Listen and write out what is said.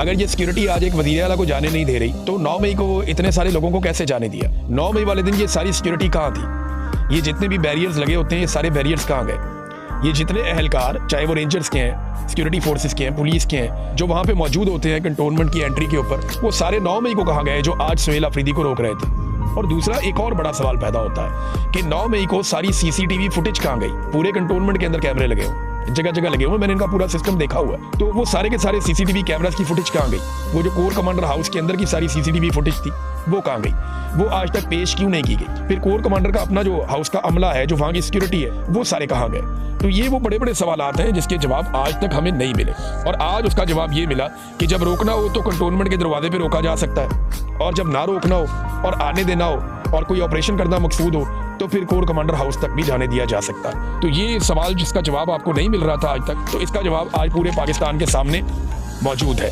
अगर ये सिक्योरिटी आज एक वजीर आला को जाने नहीं दे रही तो 9 मई को इतने सारे लोगों को कैसे जाने दिया? 9 मई वाले दिन ये सारी सिक्योरिटी कहाँ थी? ये जितने भी बैरियर्स लगे होते हैं, ये सारे बैरियर्स कहाँ गए? ये जितने अहलकार, चाहे वो रेंजर्स के हैं, सिक्योरिटी फोर्सेस के हैं, पुलिस के हैं, जो वहां पे मौजूद होते हैं कंटोनमेंट की एंट्री के ऊपर, वो सारे 9 मई को कहाँ गए जो आज सुहेल अफरीदी को रोक रहे थे? और दूसरा एक और बड़ा सवाल पैदा होता है कि 9 मई को सारी सीसीटीवी फुटेज कहाँ गई? पूरे कंटोनमेंट के अंदर कैमरे लगे हुए, जगह जगह लगे हुए, मैंने इनका पूरा सिस्टम देखा हुआ है। तो वो सारे के सारे सीसीटीवी कैमरास की फुटेज कहाँ गई? वो जो कोर कमांडर हाउस के अंदर की सारी सीसीटीवी फुटेज थी वो कहाँ गई? वो आज तक पेश क्यों नहीं की गई? फिर कोर कमांडर का अपना जो हाउस का अमला है, जो वहां की सिक्योरिटी है, वो सारे कहाँ गए? तो ये वो बड़े बड़े सवालात हैं जिसके जवाब आज तक हमें नहीं मिले। और आज उसका जवाब ये मिला कि जब रोकना हो तो कंटोनमेंट के दरवाजे पे रोका जा सकता है, और जब ना रोकना हो और आने देना हो और कोई ऑपरेशन करना मकसूद हो तो फिर कोर कमांडर हाउस तक भी जाने दिया जा सकता है। तो ये सवाल जिसका जवाब आपको नहीं मिल रहा था आज तक, तो इसका जवाब आज पूरे पाकिस्तान के सामने मौजूद है।